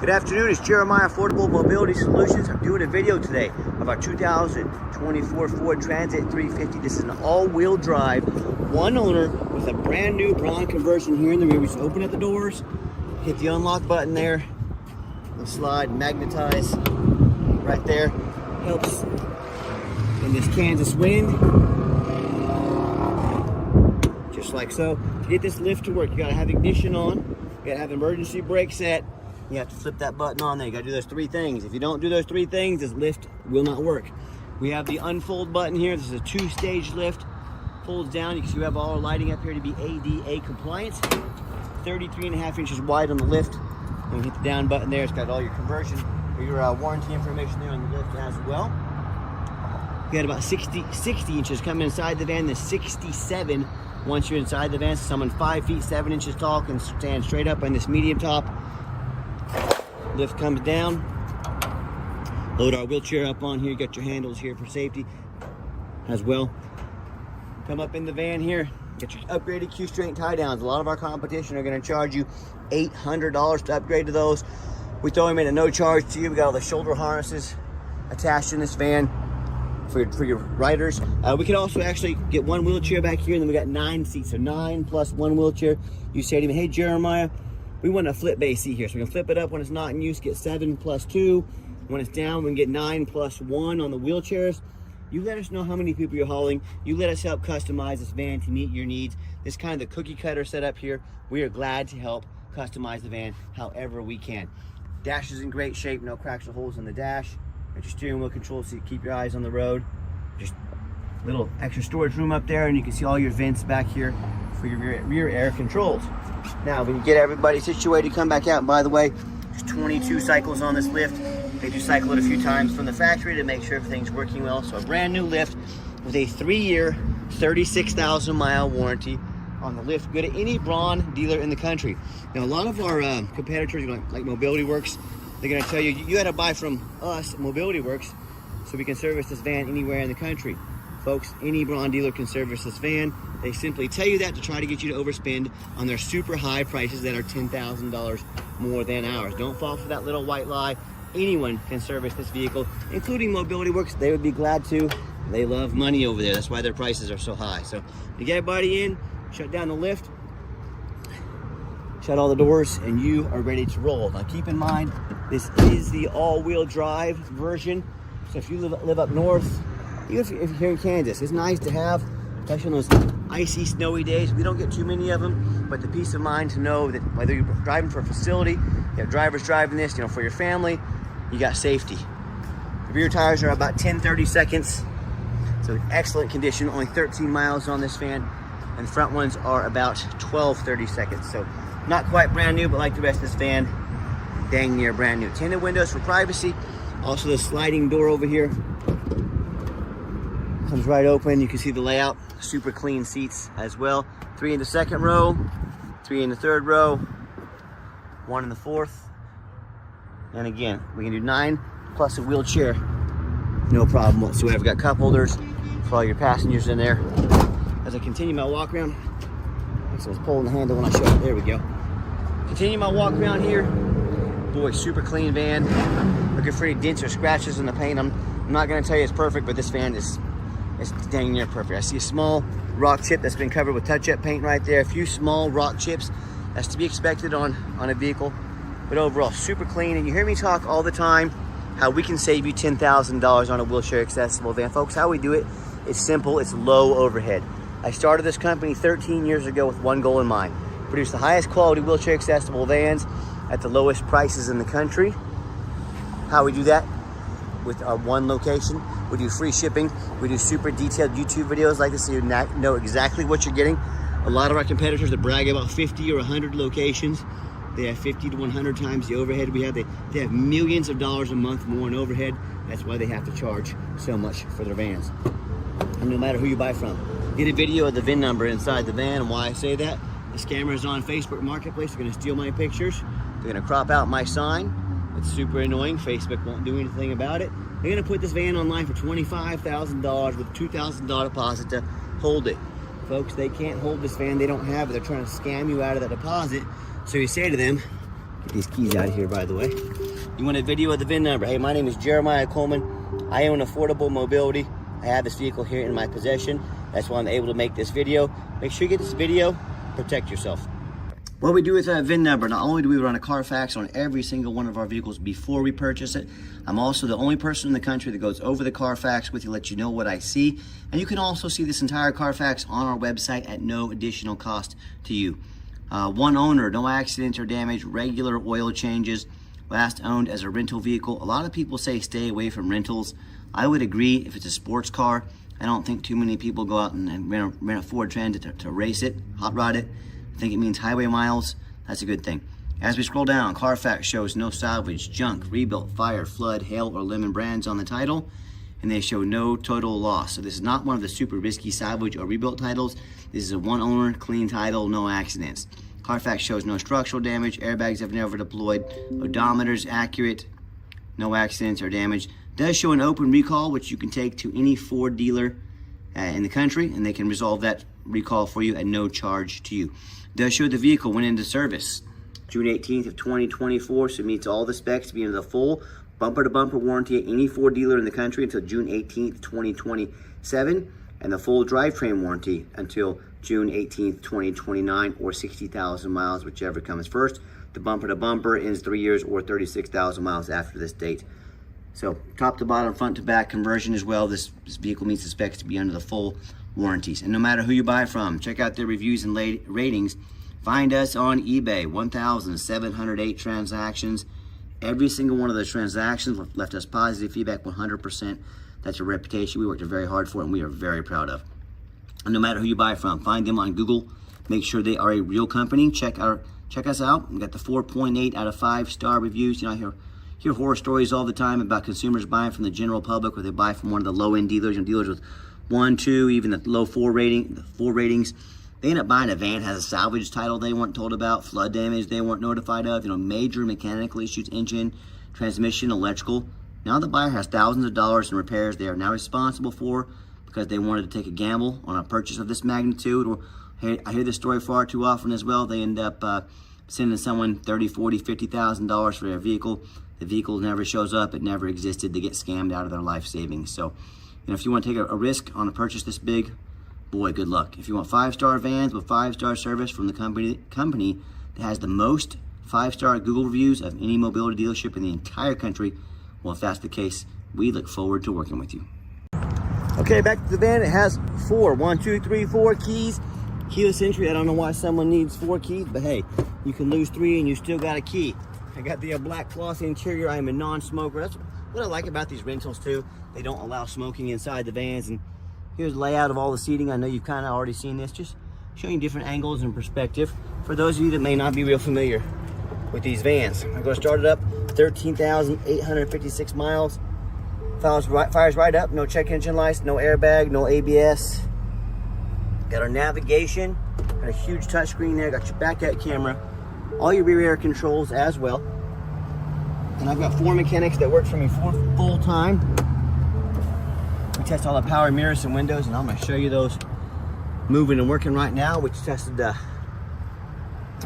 Good afternoon, it's Jeremiah Affordable Mobility Solutions. I'm doing a video today of our 2024 Ford Transit 350. This is an all-wheel drive, one owner with a brand new Bron conversion here in the rear. We just open up the doors, hit the unlock button there, the slide, magnetize right there. Helps in this Kansas wind, just like so. To get this lift to work, you gotta have ignition on, you gotta have emergency brake set. You have to flip that button on there. You gotta do those three things. If you don't do those three things, this lift will not work. We have the unfold button here. This is a two-stage lift. Folds down. You can see we have all our lighting up here to be ADA compliant. 33.5 inches wide on the lift. And you hit the down button there. It's got all your conversion or your warranty information there on the lift as well. You got about 60 inches coming inside the van. There's 67 once you're inside the van. So someone 5 feet 7 inches tall can stand straight up on this medium top. Lift comes down, load our wheelchair up on here. You got your handles here for safety as well. Come up in the van here, get your upgraded Q-strength tie downs. A lot of our competition are going to charge you $800 to upgrade to those. We throw them in at no charge to you. We got all the shoulder harnesses attached in this van for your riders. We can also actually get one wheelchair back here, and then we got 9 seats, so 9 plus one wheelchair. You say to me, hey Jeremiah, we want a flip base seat here, so we can flip it up when it's not in use, get 7 plus 2. When it's down, we can get 9 plus 1 on the wheelchairs. You let us know how many people you're hauling. You let us help customize this van to meet your needs. This kind of the cookie cutter setup here. We are glad to help customize the van however we can. Dash is in great shape, no cracks or holes in the dash. Got your steering wheel control so you keep your eyes on the road. Just a little extra storage room up there, and you can see all your vents back here for your rear air controls. Now, when you get everybody situated, come back out. And by the way, there's 22 cycles on this lift. They do cycle it a few times from the factory to make sure everything's working well. So a brand new lift with a 3-year, 36,000 mile warranty on the lift. Go to any Bron dealer in the country. Now, a lot of our competitors, like Mobility Works, they're gonna tell you, you gotta buy from us, Mobility Works, so we can service this van anywhere in the country. Folks, any Bron dealer can service this van. They simply tell you that to try to get you to overspend on their super high prices that are $10,000 more than ours. Don't fall for that little white lie. Anyone can service this vehicle, including Mobility Works. They would be glad to. They love money over there. That's why their prices are so high. So you get everybody in, shut down the lift, shut all the doors, and you are ready to roll. Now keep in mind, this is the all-wheel drive version. So if you live up north, even if you're here in Kansas, it's nice to have, especially on those icy, snowy days. We don't get too many of them, but the peace of mind to know that whether you're driving for a facility, you have drivers driving this, for your family, you got safety. The rear tires are about 10-30 seconds, so excellent condition. Only 13 miles on this van, and the front ones are about 12-30 seconds. So not quite brand new, but like the rest of this van, dang near brand new. Tinted windows for privacy. Also the sliding door over here comes right open. You can see the layout. Super clean seats as well. 3 in the second row, 3 in the third row, 1 in the fourth. And again, we can do 9 plus a wheelchair, no problem whatsoever. We've got cup holders for all your passengers in there. As I continue my walk around, I was pulling the handle when I showed it. There we go. Continue my walk around here. Boy, super clean van. Looking for any dents or scratches in the paint. I'm not gonna tell you it's perfect, but this van is dang near perfect. I see a small rock chip that's been covered with touch-up paint right there. A few small rock chips. That's to be expected on a vehicle. But overall, super clean. And you hear me talk all the time how we can save you $10,000 on a wheelchair accessible van. Folks, how we do it, it's simple, it's low overhead. I started this company 13 years ago with one goal in mind: produce the highest quality wheelchair accessible vans at the lowest prices in the country. How we do that? With our one location. We do free shipping. We do super detailed YouTube videos like this so you know exactly what you're getting. A lot of our competitors that brag about 50 or 100 locations, they have 50 to 100 times the overhead we have. They have millions of dollars a month more in overhead. That's why they have to charge so much for their vans. And no matter who you buy from, get a video of the VIN number inside the van. And why I say that, the scammers on Facebook Marketplace are gonna steal my pictures. They're gonna crop out my sign. It's super annoying. Facebook won't do anything about it. They're gonna put this van online for $25,000 with a $2,000 deposit to hold it. Folks, they can't hold this van. They don't have it. They're trying to scam you out of that deposit. So you say to them, Get these keys out of here, by the way. You want a video of the VIN number? Hey, my name is Jeremiah Coleman. I own Affordable Mobility. I have this vehicle here in my possession. That's why I'm able to make this video. Make sure you get this video, protect yourself. What we do with a VIN number, not only do we run a Carfax on every single one of our vehicles before we purchase it, I'm also the only person in the country that goes over the Carfax with you, let you know what I see. And you can also see this entire Carfax on our website at no additional cost to you. One owner, no accidents or damage, regular oil changes, last owned as a rental vehicle. A lot of people say stay away from rentals. I would agree if it's a sports car. I don't think too many people go out and rent a Ford Transit to race it, hot rod it. I think it means highway miles. That's a good thing. As we scroll down, Carfax shows no salvage, junk, rebuilt, fire, flood, hail, or lemon brands on the title, and they show no total loss. So this is not one of the super risky salvage or rebuilt titles. This is a one owner, clean title, no accidents. Carfax shows no structural damage, airbags have never deployed, odometer's accurate, no accidents or damage. Does show an open recall, which you can take to any Ford dealer in the country, and they can resolve that recall for you at no charge to you. Does show the vehicle went into service June 18th of 2024, so it meets all the specs to be in the full bumper-to-bumper warranty at any Ford dealer in the country until June 18th, 2027, and the full drivetrain warranty until June 18th, 2029, or 60,000 miles, whichever comes first. The bumper-to-bumper ends 3 years or 36,000 miles after this date. So top to bottom, front to back conversion as well. This vehicle meets the specs to be under the full warranties. And no matter who you buy from, check out their reviews and ratings. Find us on eBay, 1,708 transactions. Every single one of those transactions left us positive feedback, 100%. That's a reputation we worked very hard for and we are very proud of. And no matter who you buy from, find them on Google. Make sure they are a real company. Check us out. We got the 4.8 out of 5-star reviews. You know, I hear horror stories all the time about consumers buying from the general public, or they buy from one of the low-end dealers, and dealers with 1, 2, even the low 4 ratings. They end up buying a van that has a salvage title they weren't told about, flood damage they weren't notified of, major mechanical issues, engine, transmission, electrical. Now the buyer has thousands of dollars in repairs they are now responsible for because they wanted to take a gamble on a purchase of this magnitude. Or I hear this story far too often as well. They end up sending someone $30,000, $40,000, $50,000 for their vehicle. The vehicle never shows up. It never existed. They get scammed out of their life savings. So, if you want to take a risk on a purchase this big, boy, good luck. If you want 5-star vans with 5-star service from the company that has the most 5-star Google reviews of any mobility dealership in the entire country, well, if that's the case, we look forward to working with you. Okay, back to the van. It has 4 keys. Keyless entry. I don't know why someone needs 4 keys, but hey, you can lose 3 and you still got a key. I got the black cloth interior. I am a non-smoker. That's what I like about these rentals too. They don't allow smoking inside the vans. And here's the layout of all the seating. I know you've kind of already seen this. Just showing different angles and perspective for those of you that may not be real familiar with these vans. I'm going to start it up. 13,856 miles. Fires right up. No check engine lights. No airbag. No ABS. Got our navigation. Got a huge touchscreen there. Got your backup camera. All your rear air controls as well. And I've got 4 mechanics that work for me full time. We test all the power mirrors and windows, and I'm going to show you those moving and working right now. We tested the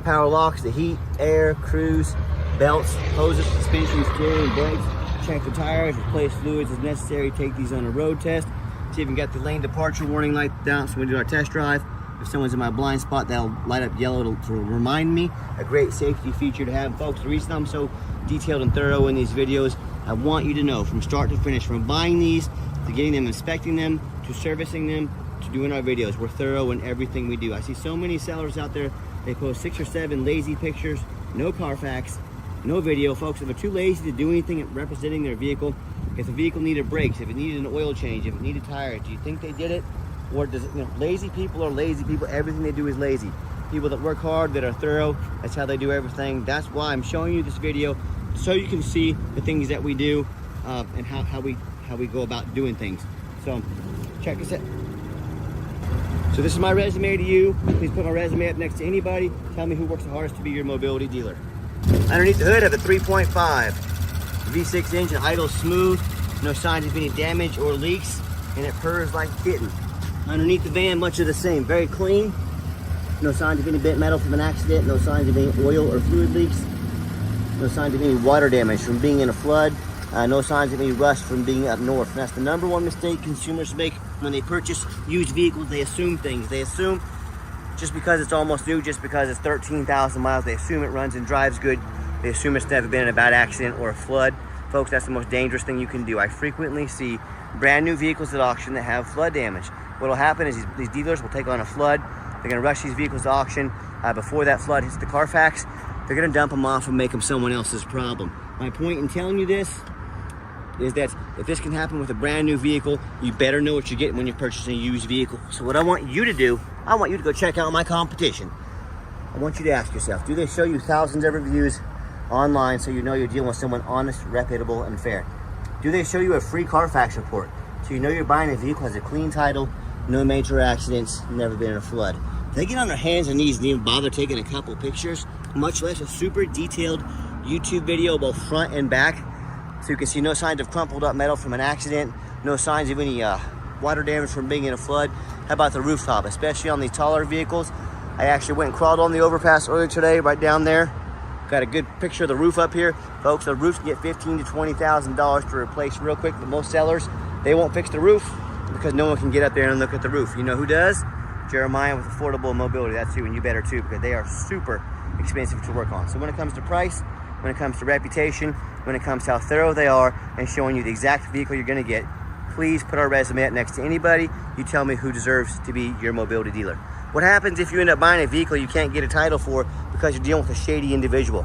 power locks, the heat, air, cruise, belts, hoses, suspension, steering, brakes. Check the tires, replace fluids as necessary. Take these on a road test. See if we got the lane departure warning light down so when we do our test drive. If someone's in my blind spot, that'll light up yellow to remind me. A great safety feature to have, folks. The reason I'm so detailed and thorough in these videos, I want you to know from start to finish, from buying these to getting them, inspecting them, to servicing them, to doing our videos. We're thorough in everything we do. I see so many sellers out there, they post 6 or 7 lazy pictures, no Carfax, no video. Folks, if they're too lazy to do anything representing their vehicle, if the vehicle needed brakes, if it needed an oil change, if it needed tires, do you think they did it? Or does it, lazy people are lazy people. Everything they do is lazy. People that work hard, that are thorough, that's how they do everything. That's why I'm showing you this video, so you can see the things that we do and how we go about doing things. So check us out. So this is my resume to you. Please put my resume up next to anybody. Tell me who works the hardest to be your mobility dealer. Underneath the hood, I have a 3.5 V6 engine, idle smooth, no signs of any damage or leaks, and it purrs like a kitten. Underneath the van, much of the same, very clean. No signs of any bent metal from an accident, no signs of any oil or fluid leaks. no signs of any water damage from being in a flood, no signs of any rust from being up north. And that's the #1 mistake consumers make when they purchase used vehicles. They assume things. They assume just because it's almost new, just because it's 13,000 miles, they assume it runs and drives good. They assume it's never been in a bad accident or a flood. Folks, that's the most dangerous thing you can do. I frequently see brand new vehicles at auction that have flood damage. What will happen is these dealers will take on a flood. They're going to rush these vehicles to auction before that flood hits the Carfax. They're going to dump them off and make them someone else's problem. My point in telling you this is that if this can happen with a brand new vehicle, you better know what you're getting when you're purchasing a used vehicle. So what I want you to do, I want you to go check out my competition. I want you to ask yourself, do they show you thousands of reviews online so you know you're dealing with someone honest, reputable, and fair? Do they show you a free Carfax report so you know you're buying a vehicle that has a clean title, no major accidents, never been in a flood? If they get on their hands and knees and even bother taking a couple pictures, much less a super detailed YouTube video both front and back, so you can see no signs of crumpled up metal from an accident, no signs of any water damage from being in a flood. How about the rooftop, especially on these taller vehicles? I actually went and crawled on the overpass earlier today, right down there. Got a good picture of the roof up here. Folks, the roofs get $15,000 to $20,000 to replace real quick, but most sellers, they won't fix the roof because no one can get up there and look at the roof. You know who does? Jeremiah with Affordable Mobility. That's you, and you better too, because they are super expensive to work on. So when it comes to price, when it comes to reputation, when it comes to how thorough they are and showing you the exact vehicle you're going to get, please put our resume up next to anybody. You tell me who deserves to be your mobility dealer. What happens if you end up buying a vehicle you can't get a title for because you're dealing with a shady individual?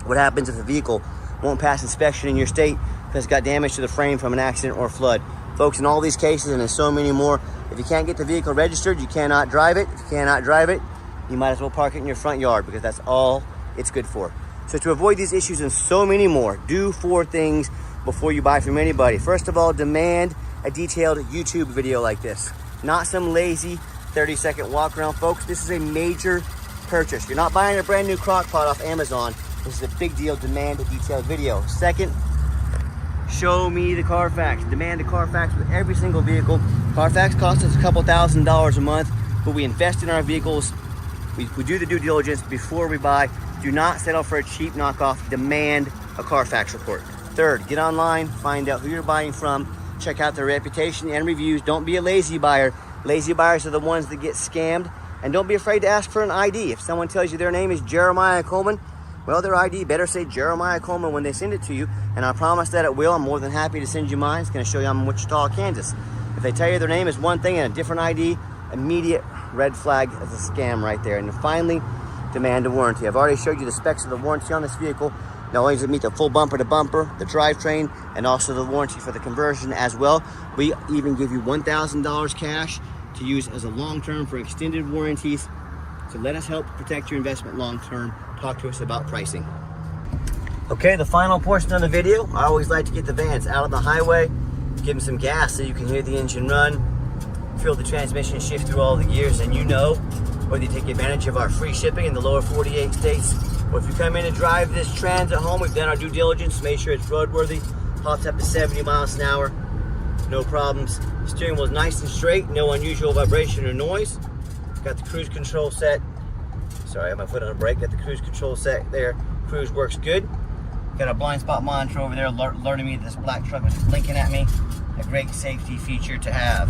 What happens if the vehicle won't pass inspection in your state because it's got damage to the frame from an accident or flood? Folks, in all these cases and in so many more, if you can't get the vehicle registered, you cannot drive it. If you cannot drive it, you might as well park it in your front yard because that's all it's good for. So to avoid these issues and so many more, do 4 things before you buy from anybody. First of all, demand a detailed YouTube video like this. Not some lazy 30-second walk around. Folks, this is a major purchase. You're not buying a brand new crock pot off Amazon. This is a big deal. Demand a detailed video. Second, show me the Carfax. Demand a Carfax with every single vehicle. Carfax costs us a couple $1,000s a month, but we invest in our vehicles. We do the due diligence before we buy. Do not settle for a cheap knockoff. Demand a Carfax report. Third, get online, find out who you're buying from, check out their reputation and reviews. Don't be a lazy buyer. Lazy buyers are the ones that get scammed. And don't be afraid to ask for an ID. If someone tells you their name is Jeremiah Coleman, well, their ID better say Jeremiah Coleman when they send it to you. And I promise that it will. I'm more than happy to send you mine. It's going to show you I'm in Wichita, Kansas. If they tell you their name is one thing and a different ID, immediate red flag as a scam right there. And finally, demand a warranty. I've already showed you the specs of the warranty on this vehicle. Not only does it meet the full bumper to bumper, the drivetrain, and also the warranty for the conversion as well. We even give you $1,000 cash to use as a long-term for extended warranties. So let us help protect your investment long-term. Talk to us about pricing. Okay, the final portion of the video. I always like to get the vans out on the highway, give them some gas so you can hear the engine run, feel the transmission shift through all the gears, and you know whether you take advantage of our free shipping in the lower 48 states, or if you come in and drive this Trans at home, we've done our due diligence, made sure it's roadworthy, hops up to 70 miles an hour, no problems. Steering wheel is nice and straight, no unusual vibration or noise. Got the cruise control set. Sorry, I have my foot on a brake. Got the cruise control set there. Cruise works good. Got a blind spot monitor over there alerting me that this black truck was blinking at me. A great safety feature to have.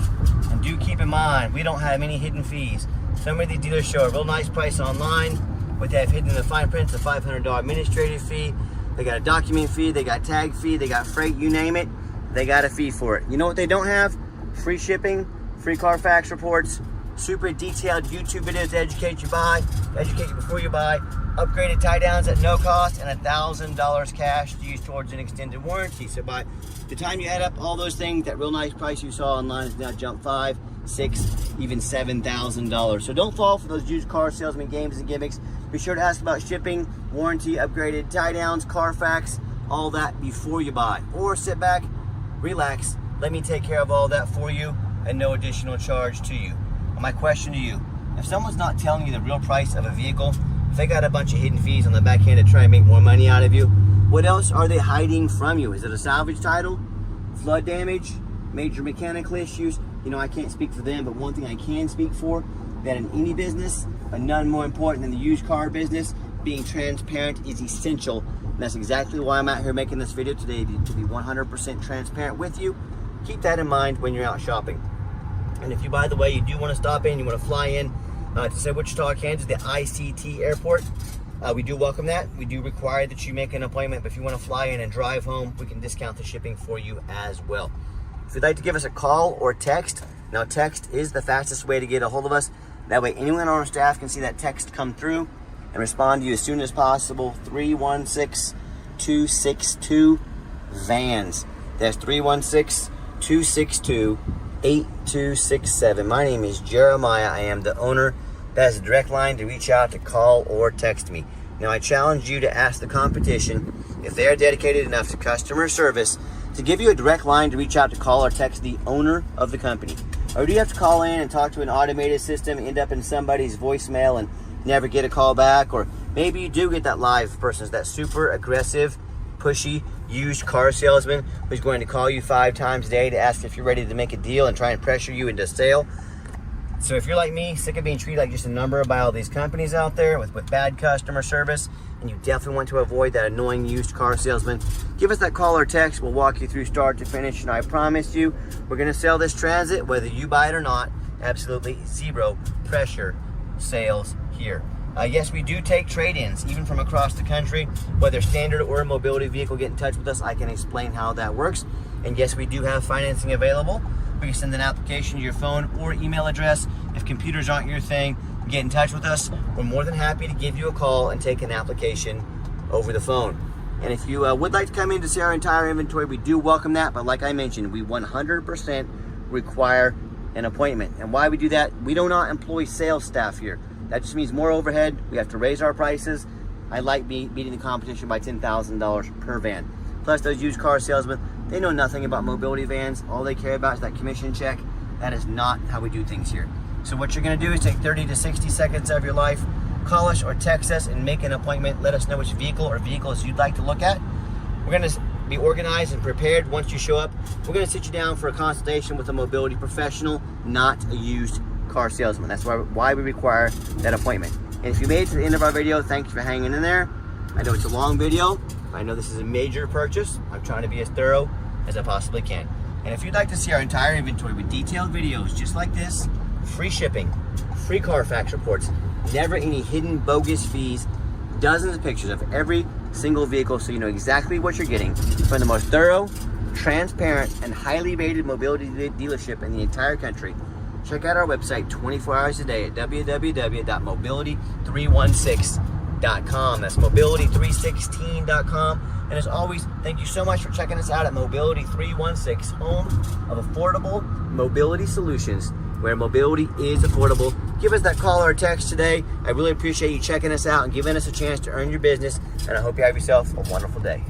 And do keep in mind, we don't have any hidden fees. Some of these dealers show a real nice price online, but they have hidden in the fine print the $500 administrative fee. They got a document fee, they got tag fee, they got freight, you name it, they got a fee for it. You know what they don't have? Free shipping, free Carfax reports, super detailed YouTube videos to educate you before you buy, upgraded tie downs at no cost, and $1,000 cash to use towards an extended warranty. So by the time you add up all those things, that real nice price you saw online has now jumped $5,000, $6,000, even $7,000. So don't fall for those used car salesman games and gimmicks. Be sure to ask about shipping, warranty, upgraded tie downs, Carfax, all that before you buy. Or sit back, relax, let me take care of all that for you and no additional charge to you. My question to you, if someone's not telling you the real price of a vehicle, if they got a bunch of hidden fees on the back end to try and make more money out of you, what else are they hiding from you? Is it a salvage title, flood damage, major mechanical issues? You know, I can't speak for them, but one thing I can speak for, that in any business, but none more important than the used car business, being transparent is essential And that's exactly why I'm out here making this video today, to be 100% transparent with you. Keep that in mind when you're out shopping. And if you, by the way, you do want to stop in, you want to fly in to say Wichita, Kansas, the ICT airport, we do welcome that. We do require that you make an appointment, but if you want to fly in and drive home, we can discount the shipping for you as well. If you'd like to give us a call or text, now text is the fastest way to get a hold of us. That way anyone on our staff can see that text come through and respond to you as soon as possible. 316-262-VANS. That's 316-262-8267. My name is Jeremiah. I am the owner. That's a direct line to reach out, to call, or text me. Now, I challenge you to ask the competition, if they are dedicated enough to customer service, to give you a direct line to reach out, to call, or text the owner of the company. Or do you have to call in and talk to an automated system, end up in somebody's voicemail and never get a call back? Or maybe you do get that live person, that super aggressive, pushy, used car salesman who's going to call you 5 times a day to ask if you're ready to make a deal and try and pressure you into a sale. So if you're like me, sick of being treated like just a number by all these companies out there with bad customer service, and you definitely want to avoid that annoying used car salesman, give us that call or text. We'll walk you through start to finish, and I promise you, we're going to sell this Transit, whether you buy it or not. Absolutely zero pressure sales here. Yes, we do take trade-ins, even from across the country, whether standard or a mobility vehicle. Get in touch with us. I can explain how that works. And yes, we do have financing available. We can send an application to your phone or email address. If computers aren't your thing, get in touch with us. We're more than happy to give you a call and take an application over the phone. And if you would like to come in to see our entire inventory, we do welcome that. But like I mentioned, we 100% require an appointment. And why we do that, we do not employ sales staff here. That just means more overhead. We have to raise our prices. I like beating the competition by $10,000 per van. Plus those used car salesmen, they know nothing about mobility vans. All they care about is that commission check. That is not how we do things here. So what you're gonna do is take 30 to 60 seconds of your life, call us or text us and make an appointment. Let us know which vehicle or vehicles you'd like to look at. We're gonna be organized and prepared. Once you show up, we're gonna sit you down for a consultation with a mobility professional, not a used car salesman. That's why we require that appointment. And if you made it to the end of our video, thank you for hanging in there. I know it's a long video. I know this is a major purchase. I'm trying to be as thorough as I possibly can. And if you'd like to see our entire inventory with detailed videos just like this, free shipping, free Carfax reports, never any hidden bogus fees, dozens of pictures of every single vehicle so you know exactly what you're getting from the most thorough, transparent, and highly rated mobility dealership in the entire country, check out our website 24 hours a day at www.mobility316.com. That's mobility316.com. And as always, thank you so much for checking us out at Mobility 316, home of affordable mobility solutions, where mobility is affordable. Give us that call or text today. I really appreciate you checking us out and giving us a chance to earn your business. And I hope you have yourself a wonderful day.